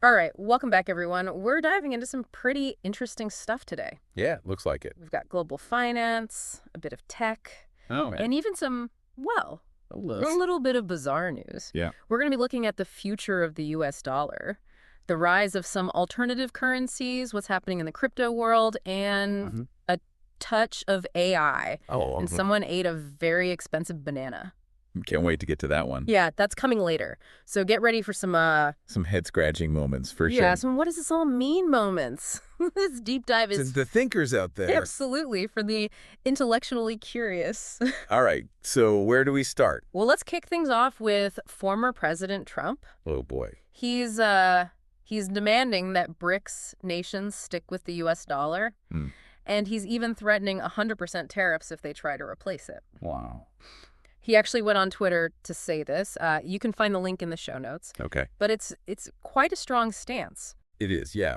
All right, welcome back, everyone. We're diving into some pretty interesting stuff today. Yeah, looks like it. We've got global finance, a bit of tech, Oh, man. and even some, well, a little bit of bizarre news. Yeah. We're going to be looking at the future of the U.S. dollar, the rise of some alternative currencies, what's happening in the crypto world, and a touch of AI. Oh, And someone ate a very expensive banana. can't wait to get to that one. Yeah, that's coming later. So get ready for some head-scratching moments, for sure. yeah, some what does this all mean moments. This deep dive is The thinkers out there. absolutely for the intellectually curious. All right, so where do we start? Well, let's kick things off with former President Trump. Oh, boy. He's demanding that BRICS nations stick with the U.S. dollar, and he's even threatening 100% tariffs if they try to replace it. Wow. He actually went on Twitter to say this. You can find the link in the show notes. Okay. But it's quite a strong stance. It is, yeah.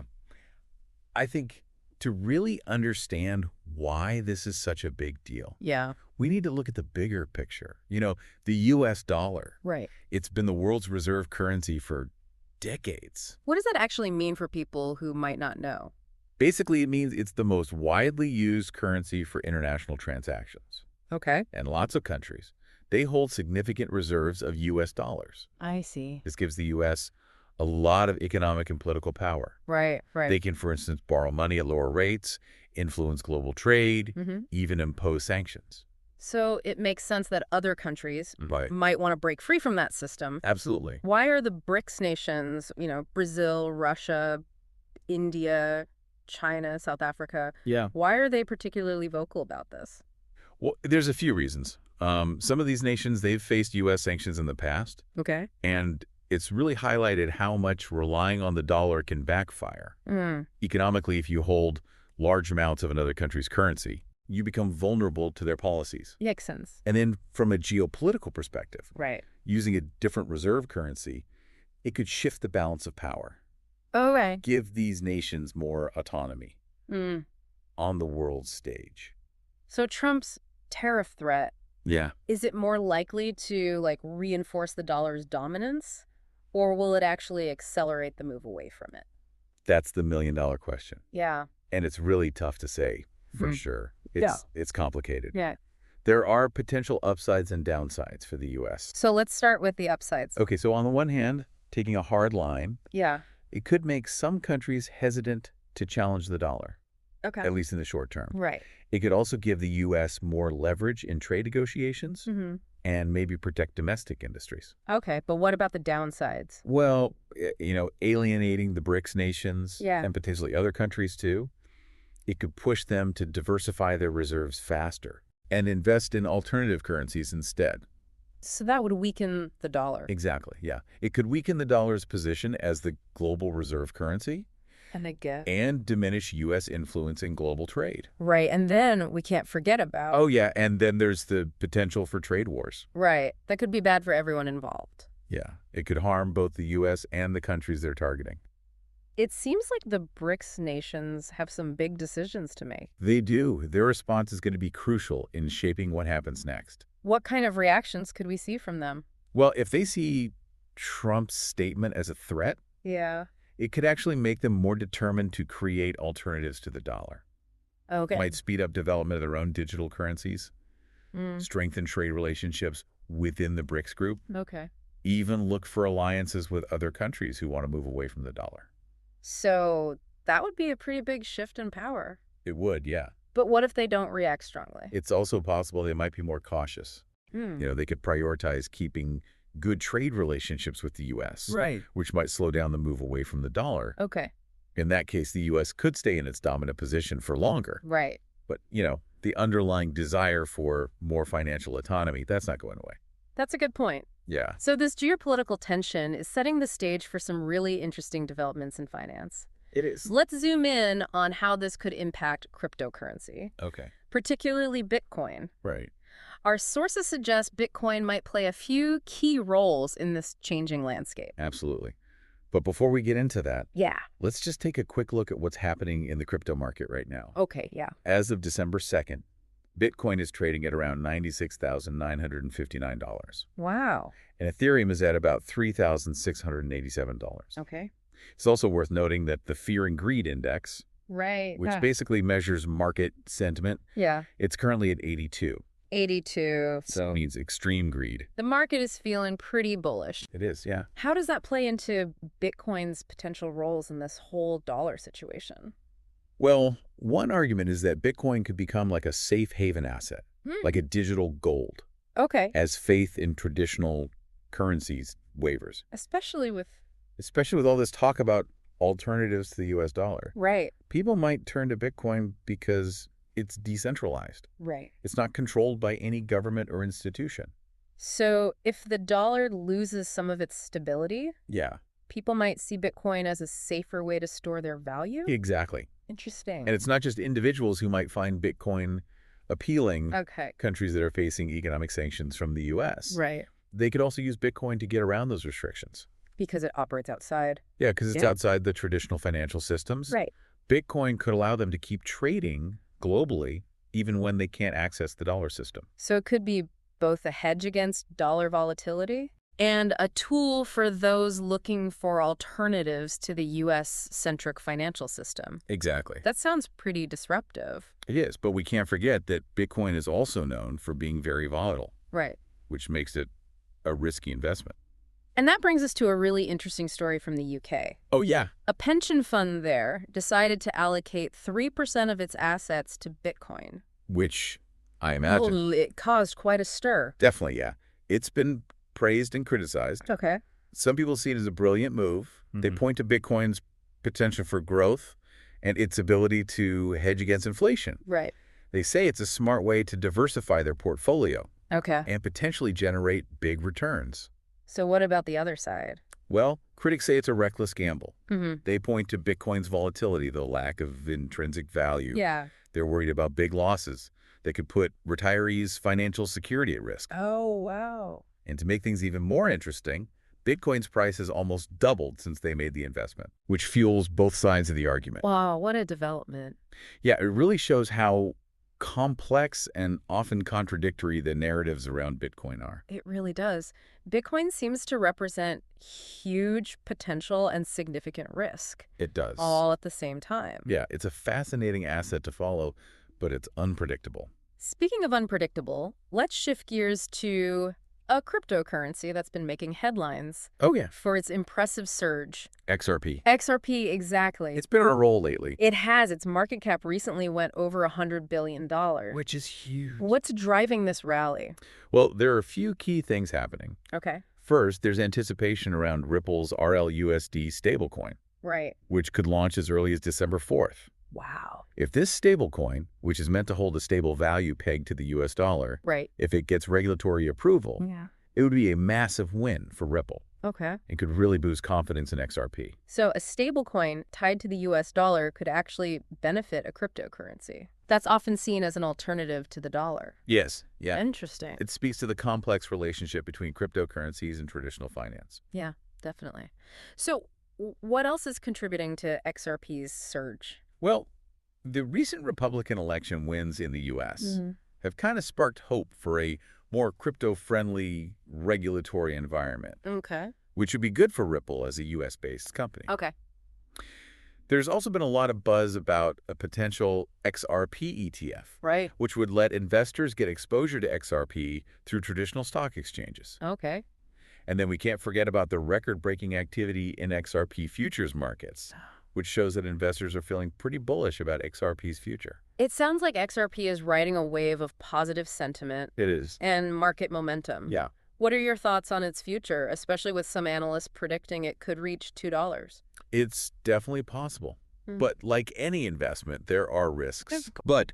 I think to really understand why this is such a big deal, Yeah. we need to look at the bigger picture. You know, the U.S. dollar. Right. It's been the world's reserve currency for decades. What does that actually mean for people who might not know? Basically, it means it's the most widely used currency for international transactions. Okay. And lots of countries, they hold significant reserves of U.S. dollars. I see. This gives the U.S. a lot of economic and political power. Right. They can, for instance, borrow money at lower rates, influence global trade, even impose sanctions. So it makes sense that other countries Right. might want to break free from that system. Absolutely. Why are the BRICS nations, Brazil, Russia, India, China, South Africa, why are they particularly vocal about this? Well, there's a few reasons. Some of these nations, they've faced U.S. sanctions in the past, Okay. and it's really highlighted how much relying on the dollar can backfire. Economically, if you hold large amounts of another country's currency, you become vulnerable to their policies. Makes sense. And then from a geopolitical perspective, Right. using a different reserve currency, it could shift the balance of power, Oh, right. give these nations more autonomy on the world stage. So Trump's tariff threat, Yeah. is it more likely to reinforce the dollar's dominance, or will it actually accelerate the move away from it? That's the million-dollar question. Yeah. And it's really tough to say for sure. It's complicated. Yeah. There are potential upsides and downsides for the U.S. So let's start with the upsides. Okay, so on the one hand, taking a hard line, Yeah. it could make some countries hesitant to challenge the dollar, Okay. at least in the short term. Right. It could also give the U.S. more leverage in trade negotiations and maybe protect domestic industries. Okay, but what about the downsides? Well, alienating the BRICS nations and potentially other countries too, it could push them to diversify their reserves faster and invest in alternative currencies instead. So that would weaken the dollar. Exactly, yeah. It could weaken the dollar's position as the global reserve currency and diminish U.S. influence in global trade. Right, and then we can't forget about... Oh, yeah, and then there's the potential for trade wars. Right, that could be bad for everyone involved. Yeah, it could harm both the U.S. and the countries they're targeting. It seems like the BRICS nations have some big decisions to make. They do. Their response is going to be crucial in shaping what happens next. What kind of reactions could we see from them? Well, if they see Trump's statement as a threat, Yeah. it could actually make them more determined to create alternatives to the dollar. Okay. Might speed up development of their own digital currencies, strengthen trade relationships within the BRICS group, Okay. even look for alliances with other countries who want to move away from the dollar. So that would be a pretty big shift in power. It would, yeah. But what if they don't react strongly? It's also possible they might be more cautious. They could prioritize keeping good trade relationships with the U.S., Right. which might slow down the move away from the dollar. Okay. In that case, the U.S. could stay in its dominant position for longer. Right. But, the underlying desire for more financial autonomy, that's not going away. That's a good point. Yeah. So this geopolitical tension is setting the stage for some really interesting developments in finance. It is. Let's zoom in on how this could impact cryptocurrency, Okay. particularly Bitcoin. Right. Our sources suggest Bitcoin might play a few key roles in this changing landscape. Absolutely. But before we get into that, Yeah. let's just take a quick look at what's happening in the crypto market right now. Okay, yeah. As of December 2nd, Bitcoin is trading at around $96,959. Wow. And Ethereum is at about $3,687. Okay. It's also worth noting that the Fear and Greed Index, right, which basically measures market sentiment, it's currently at 82. 82. So it means extreme greed. The market is feeling pretty bullish. It is, yeah. How does that play into Bitcoin's potential roles in this whole dollar situation? Well, one argument is that Bitcoin could become like a safe haven asset, like a digital gold, as faith in traditional currencies wavers. Especially with all this talk about alternatives to the U.S. dollar. Right. People might turn to Bitcoin because it's decentralized. Right. It's not controlled by any government or institution. So if the dollar loses some of its stability, people might see Bitcoin as a safer way to store their value? Exactly. Interesting. And it's not just individuals who might find Bitcoin appealing. Countries that are facing economic sanctions from the U.S. Right. They could also use Bitcoin to get around those restrictions. Because it operates outside. Yeah, because it's outside the traditional financial systems. Right. Bitcoin could allow them to keep trading globally even when they can't access the dollar system. So it could be both a hedge against dollar volatility and a tool for those looking for alternatives to the U.S.-centric financial system. Exactly. That sounds pretty disruptive. It is, but we can't forget that Bitcoin is also known for being very volatile. Right. Which makes it a risky investment. And that brings us to a really interesting story from the UK. Oh, yeah. A pension fund there decided to allocate 3% of its assets to Bitcoin. Which, I imagine... Well, it caused quite a stir. Definitely, yeah. It's been praised and criticized. Some people see it as a brilliant move. They point to Bitcoin's potential for growth and its ability to hedge against inflation. Right. They say it's a smart way to diversify their portfolio. Okay. And potentially generate big returns. So what about the other side? Well, critics say it's a reckless gamble. They point to Bitcoin's volatility, the lack of intrinsic value. Yeah. They're worried about big losses that could put retirees' financial security at risk. Oh, wow. And to make things even more interesting, Bitcoin's price has almost doubled since they made the investment, which fuels both sides of the argument. Wow, what a development. Yeah, it really shows how complex and often contradictory the narratives around Bitcoin are. It really does. Bitcoin seems to represent huge potential and significant risk. It does. All at the same time. Yeah, it's a fascinating asset to follow, but it's unpredictable. Speaking of unpredictable, let's shift gears to a cryptocurrency that's been making headlines. Oh, yeah. For its impressive surge. XRP. XRP, exactly. It's been on a roll lately. It has. Its market cap recently went over $100 billion. Which is huge. What's driving this rally? Well, there are a few key things happening. Okay. First, there's anticipation around Ripple's RLUSD stablecoin. Right. Which could launch as early as December 4th. Wow. If this stablecoin, which is meant to hold a stable value pegged to the U.S. dollar, if it gets regulatory approval, it would be a massive win for Ripple. Okay. It could really boost confidence in XRP. So a stablecoin tied to the U.S. dollar could actually benefit a cryptocurrency. That's often seen as an alternative to the dollar. Yes. Yeah. Interesting. It speaks to the complex relationship between cryptocurrencies and traditional finance. Yeah, definitely. So what else is contributing to XRP's surge? Well, the recent Republican election wins in the U.S. Have kind of sparked hope for a more crypto-friendly regulatory environment. Okay. Which would be good for Ripple as a U.S.-based company. Okay. There's also been a lot of buzz about a potential XRP ETF. Right. Which would let investors get exposure to XRP through traditional stock exchanges. Okay. And then we can't forget about the record-breaking activity in XRP futures markets, which shows that investors are feeling pretty bullish about XRP's future. It sounds like XRP is riding a wave of positive sentiment. It is. And market momentum. Yeah. What are your thoughts on its future, especially with some analysts predicting it could reach $2? It's definitely possible. But like any investment, there are risks. But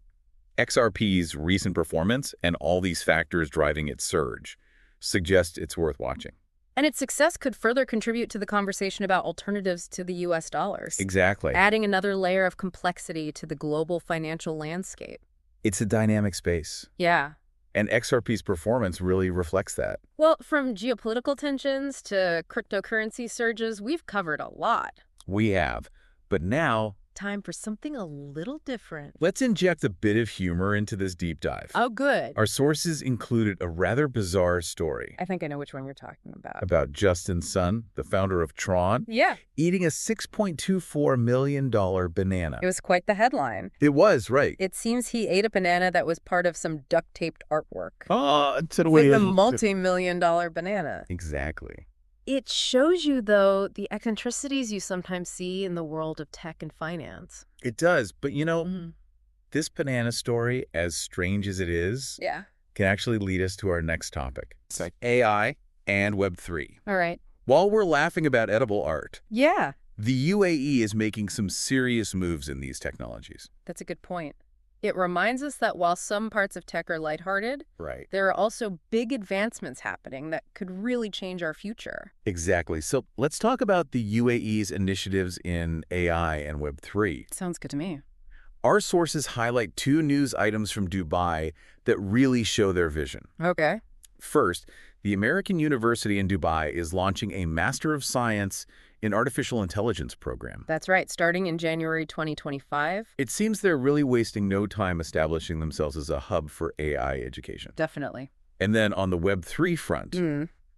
XRP's recent performance and all these factors driving its surge suggest it's worth watching. And its success could further contribute to the conversation about alternatives to the U.S. dollars. Exactly. Adding another layer of complexity to the global financial landscape. It's a dynamic space. Yeah. And XRP's performance really reflects that. Well, from geopolitical tensions to cryptocurrency surges, we've covered a lot. We have. But now, Time for something a little different. Let's inject a bit of humor into this deep dive. Oh, good. Our sources included a rather bizarre story. I think I know which one you're talking about. About Justin Sun, the founder of Tron, Yeah. eating a $6.24 million banana. It was quite the headline. It was, right. It seems he ate a banana that was part of some duct-taped artwork. Oh, it's a With a multi-million-dollar banana. Exactly. It shows you, though, the eccentricities you sometimes see in the world of tech and finance. It does, but this banana story, as strange as it is, can actually lead us to our next topic. It's like AI and Web3. All right. While we're laughing about edible art, Yeah. the UAE is making some serious moves in these technologies. That's a good point. It reminds us that while some parts of tech are lighthearted, Right. there are also big advancements happening that could really change our future. Exactly. So let's talk about the UAE's initiatives in AI and Web3. Sounds good to me. Our sources highlight 2 news items from Dubai that really show their vision. Okay. First, the American University in Dubai is launching a Master of Science in Artificial Intelligence program. That's right, starting in January 2025. It seems they're really wasting no time establishing themselves as a hub for AI education. Definitely. And then on the Web3 front,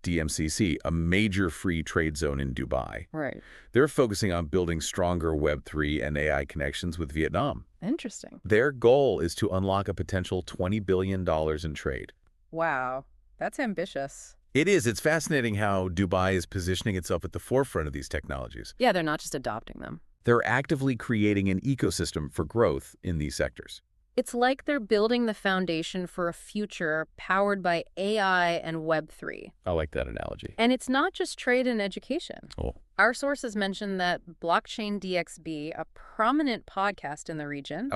DMCC, a major free trade zone in Dubai. Right. They're focusing on building stronger Web3 and AI connections with Vietnam. Interesting. Their goal is to unlock a potential $20 billion in trade. Wow. That's ambitious. It is. It's fascinating how Dubai is positioning itself at the forefront of these technologies. Yeah, they're not just adopting them. They're actively creating an ecosystem for growth in these sectors. It's like they're building the foundation for a future powered by AI and Web3. I like that analogy. And it's not just trade and education. Oh. Our sources mentioned that Blockchain DXB, a prominent podcast in the region,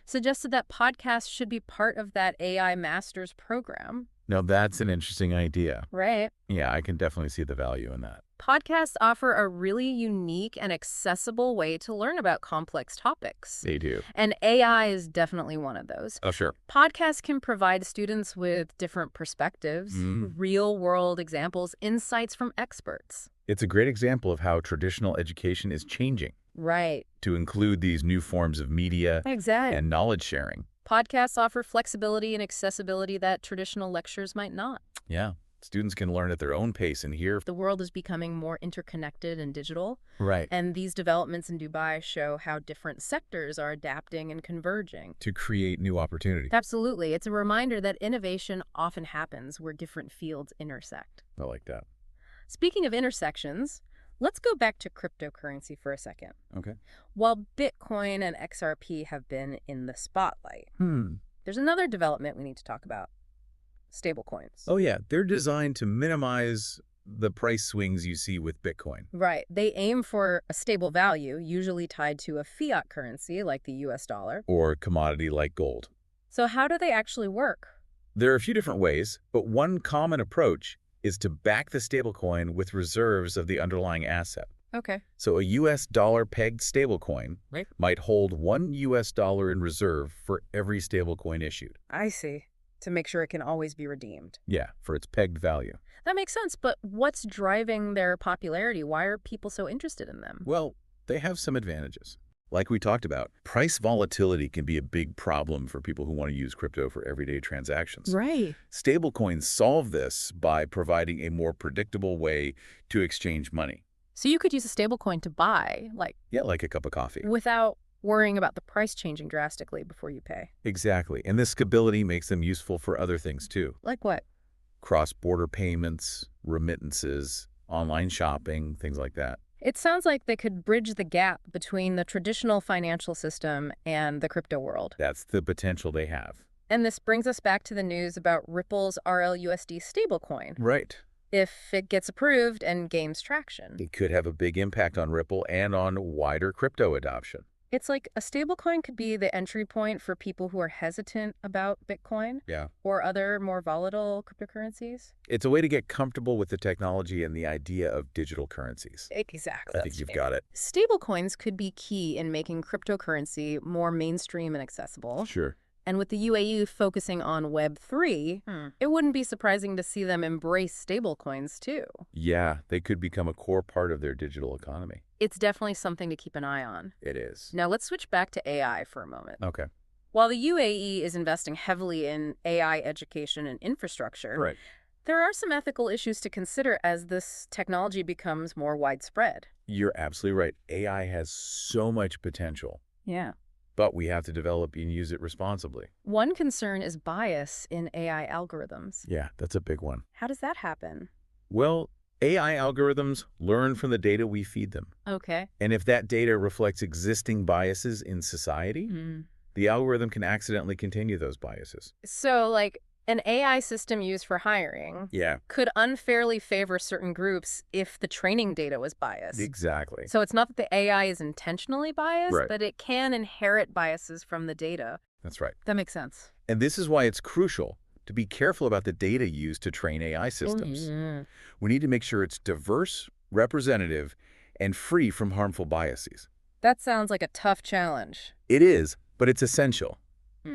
suggested that podcasts should be part of that AI Masters program. Now, that's an interesting idea. Right. Yeah, I can definitely see the value in that. Podcasts offer a really unique and accessible way to learn about complex topics. They do. And AI is definitely one of those. Oh, sure. Podcasts can provide students with different perspectives, real-world examples, insights from experts. It's a great example of how traditional education is changing. Right. To include these new forms of media and knowledge sharing. Podcasts offer flexibility and accessibility that traditional lectures might not. Yeah. Students can learn at their own pace and hear. The world is becoming more interconnected and digital. Right. And these developments in Dubai show how different sectors are adapting and converging. To create new opportunities. Absolutely. It's a reminder that innovation often happens where different fields intersect. I like that. Speaking of intersections, let's go back to cryptocurrency for a second. Okay. While Bitcoin and XRP have been in the spotlight, there's another development we need to talk about. Stablecoins. Oh, yeah. They're designed to minimize the price swings you see with Bitcoin. Right. They aim for a stable value, usually tied to a fiat currency like the US dollar. Or a commodity like gold. So how do they actually work? There are a few different ways, but one common approach is to back the stablecoin with reserves of the underlying asset. Okay. So a US dollar-pegged stablecoin might hold $1 US in reserve for every stablecoin issued. I see. To make sure it can always be redeemed. Yeah, for its pegged value. That makes sense, but what's driving their popularity? Why are people so interested in them? Well, they have some advantages. Like we talked about, price volatility can be a big problem for people who want to use crypto for everyday transactions. Right. Stablecoins solve this by providing a more predictable way to exchange money. So you could use a stablecoin to buy, Yeah, like a cup of coffee. Without worrying about the price changing drastically before you pay. Exactly. And this stability makes them useful for other things, too. Like what? Cross-border payments, remittances, online shopping, things like that. It sounds like they could bridge the gap between the traditional financial system and the crypto world. That's the potential they have. And this brings us back to the news about Ripple's RLUSD stablecoin. Right. If it gets approved and gains traction. It could have a big impact on Ripple and on wider crypto adoption. It's like a stablecoin could be the entry point for people who are hesitant about Bitcoin or other more volatile cryptocurrencies. It's a way to get comfortable with the technology and the idea of digital currencies. Exactly. I think you've got it. Stablecoins could be key in making cryptocurrency more mainstream and accessible. Sure. And with the UAE focusing on Web3, it wouldn't be surprising to see them embrace stablecoins too. Yeah, they could become a core part of their digital economy. It's definitely something to keep an eye on. It is. Now let's switch back to AI for a moment. Okay. While the UAE is investing heavily in AI education and infrastructure, Right. there are some ethical issues to consider as this technology becomes more widespread. You're absolutely right. AI has so much potential, Yeah. but we have to develop and use it responsibly. One concern is bias in AI algorithms. Yeah, that's a big one. How does that happen? Well, AI algorithms learn from the data we feed them. Okay. And if that data reflects existing biases in society, the algorithm can accidentally continue those biases. So, like, an AI system used for hiring could unfairly favor certain groups if the training data was biased. Exactly. So it's not that the AI is intentionally biased, Right. but it can inherit biases from the data. That's right. That makes sense. And this is why it's crucial to be careful about the data used to train AI systems. We need to make sure it's diverse, representative, and free from harmful biases. That sounds like a tough challenge. It is, but it's essential.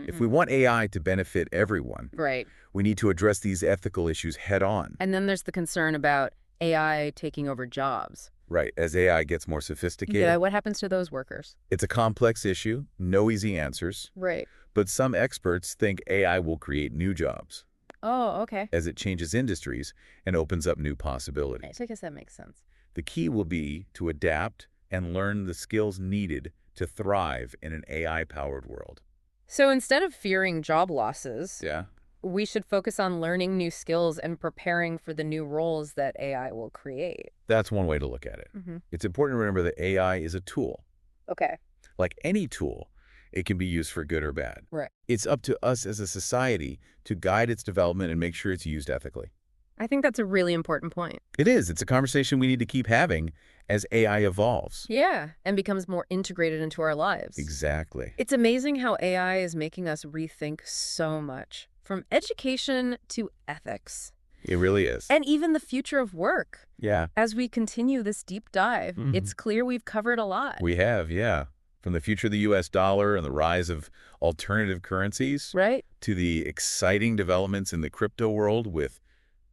If we want AI to benefit everyone, Right. we need to address these ethical issues head on. And then there's the concern about AI taking over jobs. Right, as AI gets more sophisticated. Yeah, what happens to those workers? It's a complex issue, no easy answers. Right. But some experts think AI will create new jobs Oh, okay. as it changes industries and opens up new possibilities. I guess that makes sense. The key will be to adapt and learn the skills needed to thrive in an AI-powered world. So instead of fearing job losses, Yeah. we should focus on learning new skills and preparing for the new roles that AI will create. That's one way to look at it. It's important to remember that AI is a tool. Okay. Like any tool, it can be used for good or bad. Right. It's up to us as a society to guide its development and make sure it's used ethically. I think that's a really important point. It is. It's a conversation we need to keep having as AI evolves. Yeah, and becomes more integrated into our lives. Exactly. It's amazing how AI is making us rethink so much, from education to ethics. It really is. And even the future of work. Yeah. As we continue this deep dive, it's clear we've covered a lot. We have, yeah. From the future of the U.S. dollar and the rise of alternative currencies, right, to the exciting developments in the crypto world with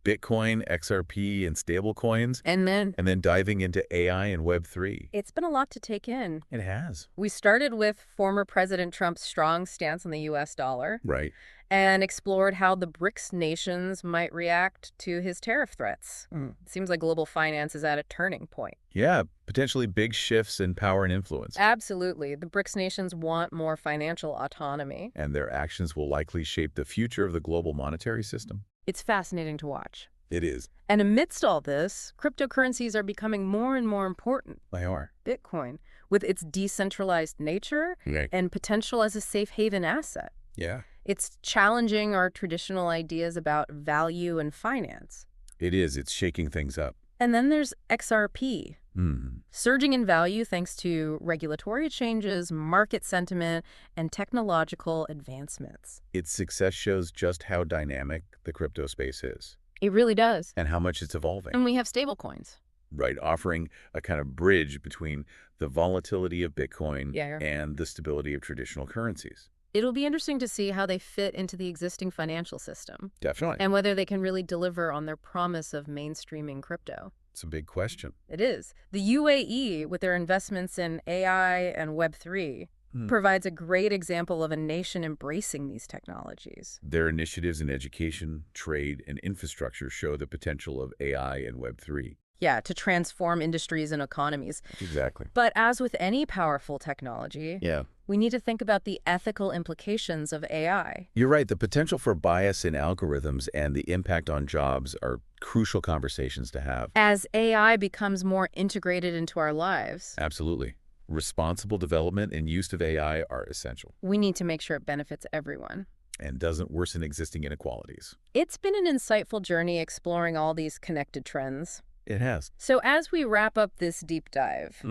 Bitcoin, XRP, and stablecoins, and then diving into AI and Web3. It's been a lot to take in. It has. We started with former President Trump's strong stance on the U.S. dollar. Right. And explored how the BRICS nations might react to his tariff threats. It seems like global finance is at a turning point. Yeah, potentially big shifts in power and influence. Absolutely. The BRICS nations want more financial autonomy. And their actions will likely shape the future of the global monetary system. It's fascinating to watch. It is. And amidst all this, cryptocurrencies are becoming more and more important. They are. Bitcoin, with its decentralized nature and potential as a safe haven asset. Yeah. It's challenging our traditional ideas about value and finance. It is. It's shaking things up. And then there's XRP, surging in value thanks to regulatory changes, market sentiment, and technological advancements. Its success shows just how dynamic the crypto space is. It really does. And how much it's evolving. And we have stablecoins. Right, offering a kind of bridge between the volatility of Bitcoin and the stability of traditional currencies. It'll be interesting to see how they fit into the existing financial system. Definitely. And whether they can really deliver on their promise of mainstreaming crypto. It's a big question. It is. The UAE, with their investments in AI and Web3, provides a great example of a nation embracing these technologies. Their initiatives in education, trade, and infrastructure show the potential of AI and Web3. Yeah, to transform industries and economies. Exactly. But as with any powerful technology, we need to think about the ethical implications of AI. You're right. The potential for bias in algorithms and the impact on jobs are crucial conversations to have. As AI becomes more integrated into our lives. Absolutely. Responsible development and use of AI are essential. We need to make sure it benefits everyone. And doesn't worsen existing inequalities. It's been an insightful journey exploring all these connected trends. It has. So as we wrap up this deep dive,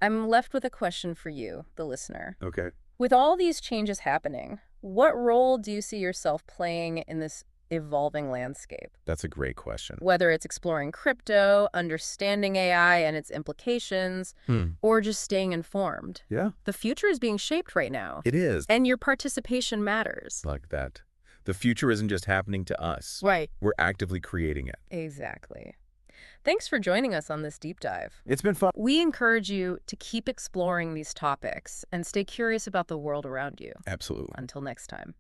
I'm left with a question for you, the listener. Okay. With all these changes happening, what role do you see yourself playing in this evolving landscape? That's a great question. Whether it's exploring crypto, understanding AI and its implications, or just staying informed. Yeah. The future is being shaped right now. It is. And your participation matters. Like that. The future isn't just happening to us. Right. We're actively creating it. Exactly. Thanks for joining us on this deep dive. It's been fun. We encourage you to keep exploring these topics and stay curious about the world around you. Absolutely. Until next time.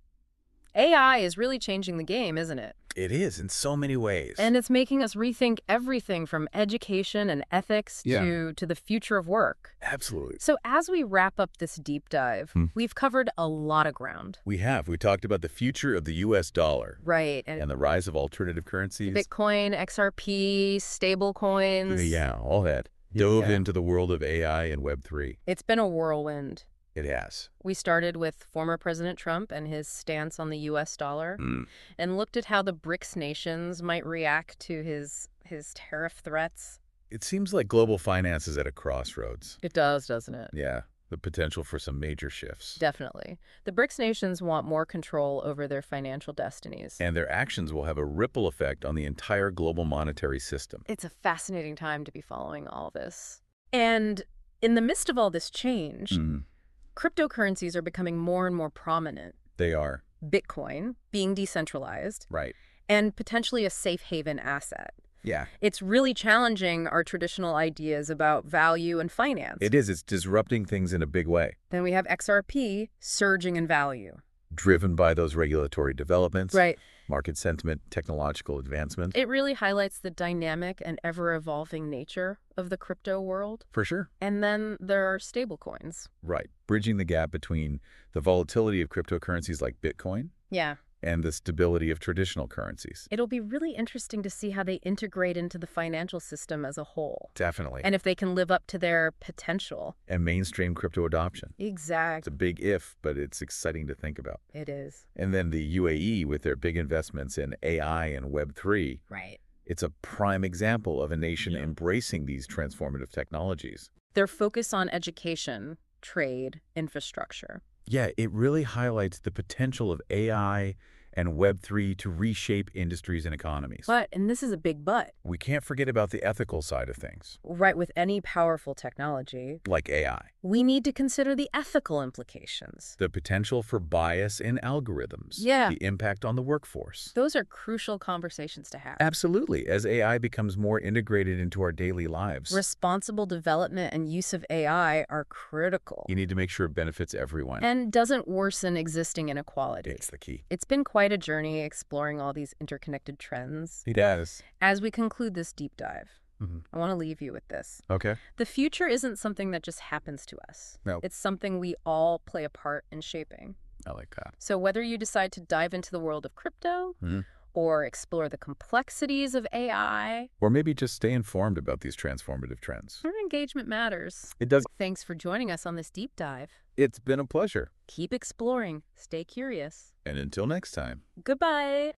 AI is really changing the game, isn't it? It is in so many ways. And it's making us rethink everything from education and ethics to the future of work. Absolutely. So as we wrap up this deep dive, we've covered a lot of ground. We have. We talked about the future of the U.S. dollar. Right. And the rise of alternative currencies. Bitcoin, XRP, stable coins. Yeah, all that. Dove into the world of AI and Web3. It's been a whirlwind. It has. We started with former President Trump and his stance on the U.S. dollar and looked at how the BRICS nations might react to his tariff threats. It seems like global finance is at a crossroads. It does, doesn't it? Yeah, the potential for some major shifts. Definitely. The BRICS nations want more control over their financial destinies. And their actions will have a ripple effect on the entire global monetary system. It's a fascinating time to be following all this. And in the midst of all this change, cryptocurrencies are becoming more and more prominent. They are. Bitcoin being decentralized. Right. And potentially a safe haven asset. Yeah. It's really challenging our traditional ideas about value and finance. It is. It's disrupting things in a big way. Then we have XRP surging in value. Driven by those regulatory developments. Right. Market sentiment, technological advancement. It really highlights the dynamic and ever-evolving nature of the crypto world. For sure. And then there are stablecoins. Right. Bridging the gap between the volatility of cryptocurrencies like Bitcoin and the stability of traditional currencies. It'll be really interesting to see how they integrate into the financial system as a whole. Definitely. And if they can live up to their potential. And mainstream crypto adoption. Exactly. It's a big if, but it's exciting to think about. It is. And then the UAE with their big investments in AI and Web3. Right. It's a prime example of a nation embracing these transformative technologies. Their focus on education, trade, infrastructure. Yeah, it really highlights the potential of AI and Web3 to reshape industries and economies. But, and this is a big but. We can't forget about the ethical side of things. Right, with any powerful technology. Like AI. We need to consider the ethical implications. The potential for bias in algorithms. Yeah. The impact on the workforce. Those are crucial conversations to have. Absolutely, as AI becomes more integrated into our daily lives. Responsible development and use of AI are critical. You need to make sure it benefits everyone. And doesn't worsen existing inequality. It's the key. It's been quite a journey exploring all these interconnected trends. It has. As we conclude this deep dive, I want to leave you with this. Okay. The future isn't something that just happens to us. No. It's something we all play a part in shaping. I like that. So whether you decide to dive into the world of crypto or explore the complexities of AI, or maybe just stay informed about these transformative trends. our engagement matters. It does. Thanks for joining us on this deep dive. It's been a pleasure. Keep exploring. Stay curious. And until next time. Goodbye.